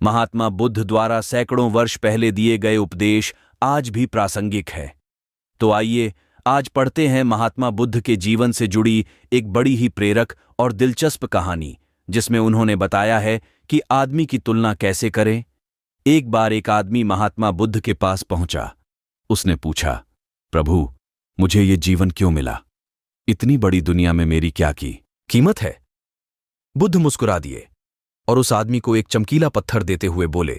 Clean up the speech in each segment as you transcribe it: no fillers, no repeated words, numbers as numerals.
महात्मा बुद्ध द्वारा सैकड़ों वर्ष पहले दिए गए उपदेश आज भी प्रासंगिक है। तो आइए आज पढ़ते हैं महात्मा बुद्ध के जीवन से जुड़ी एक बड़ी ही प्रेरक और दिलचस्प कहानी, जिसमें उन्होंने बताया है कि आदमी की तुलना कैसे करें। एक बार एक आदमी महात्मा बुद्ध के पास पहुंचा। उसने पूछा, प्रभु, मुझे ये जीवन क्यों मिला? इतनी बड़ी दुनिया में मेरी क्या कीमत है? बुद्ध मुस्कुरा दिए और उस आदमी को एक चमकीला पत्थर देते हुए बोले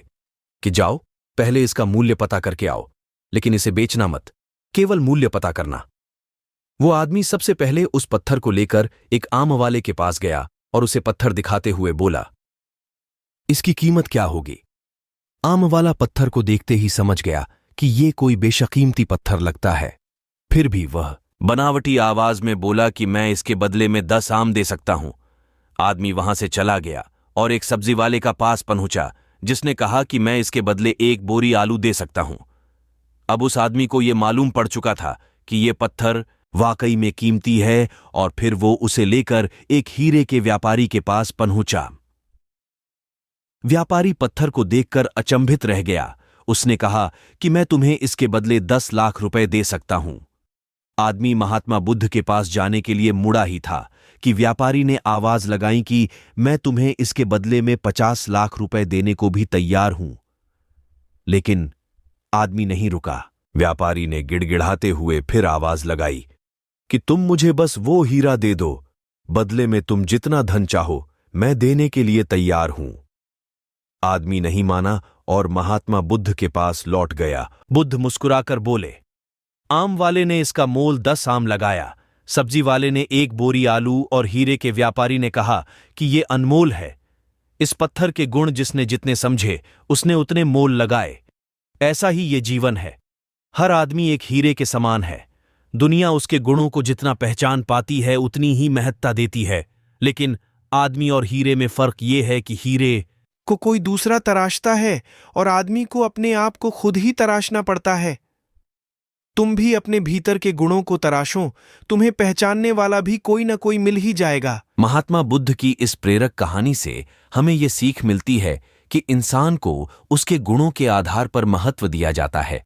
कि जाओ, पहले इसका मूल्य पता करके आओ, लेकिन इसे बेचना मत, केवल मूल्य पता करना। वो आदमी सबसे पहले उस पत्थर को लेकर एक आम वाले के पास गया और उसे पत्थर दिखाते हुए बोला, इसकी कीमत क्या होगी? आम वाला पत्थर को देखते ही समझ गया कि ये कोई बेशकीमती पत्थर लगता है। फिर भी वह बनावटी आवाज में बोला कि मैं इसके बदले में 10 आम दे सकता हूं। आदमी वहां से चला गया और एक सब्जी वाले का पास पहुंचा, जिसने कहा कि मैं इसके बदले 1 बोरी आलू दे सकता हूं। अब उस आदमी को यह मालूम पड़ चुका था कि यह पत्थर वाकई में कीमती है, और फिर वो उसे लेकर एक हीरे के व्यापारी के पास पहुंचा। व्यापारी पत्थर को देखकर अचंभित रह गया। उसने कहा कि मैं तुम्हें इसके बदले 10 लाख रुपए दे सकता हूं। आदमी महात्मा बुद्ध के पास जाने के लिए मुड़ा ही था कि व्यापारी ने आवाज लगाई कि मैं तुम्हें इसके बदले में 50 लाख रुपए देने को भी तैयार हूं। लेकिन आदमी नहीं रुका। व्यापारी ने गिड़गिड़ाते हुए फिर आवाज लगाई कि तुम मुझे बस वो हीरा दे दो, बदले में तुम जितना धन चाहो मैं देने के लिए तैयार हूं। आदमी नहीं माना और महात्मा बुद्ध के पास लौट गया। बुद्ध मुस्कुराकर बोले, आम वाले ने इसका मोल 10 आम लगाया, सब्जी वाले ने 1 बोरी आलू, और हीरे के व्यापारी ने कहा कि ये अनमोल है। इस पत्थर के गुण जिसने जितने समझे उसने उतने मोल लगाए। ऐसा ही ये जीवन है। हर आदमी एक हीरे के समान है। दुनिया उसके गुणों को जितना पहचान पाती है उतनी ही महत्ता देती है, लेकिन आदमी और हीरे में फर्क ये है कि हीरे को कोई दूसरा तराशता है और आदमी को अपने आप को खुद ही तराशना पड़ता है। तुम भी अपने भीतर के गुणों को तराशो, तुम्हें पहचानने वाला भी कोई ना कोई मिल ही जाएगा। महात्मा बुद्ध की इस प्रेरक कहानी से हमें ये सीख मिलती है कि इंसान को उसके गुणों के आधार पर महत्व दिया जाता है।